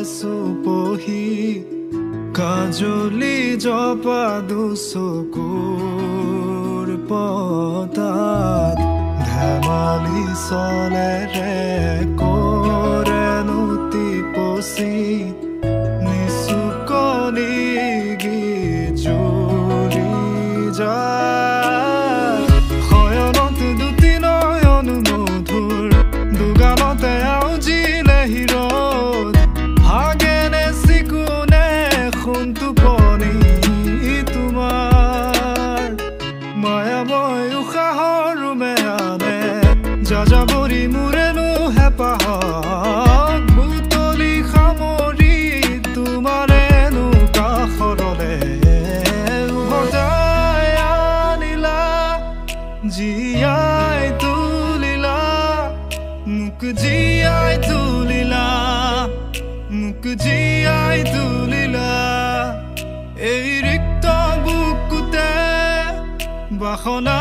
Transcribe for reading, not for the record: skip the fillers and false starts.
চুপহি কাজলি জপা দুচকুৰ পতাত ধেমালি চলেৰে কৰেনো টিপচি নিচুকনি গিজুৰি যায় শয়নত দুটি নয়ন মধুৰ দুগানতে আউজিলে হিৰদ ভাগেনে চিকুনে সোণটোপনি তোমাৰ মায়াময় উশাহৰ মেয়ানে যাযাবৰী মোৰেনো হেঁপাহক বুটলি সামৰি তোমাৰেনো কাষৰলে উভতাই আনিলা জীয়াই তুলিলা মোক জীয়াই তুলিলা মোক জীয়াই তুলিলা এই ৰিক্ত বুকুতে বাসনা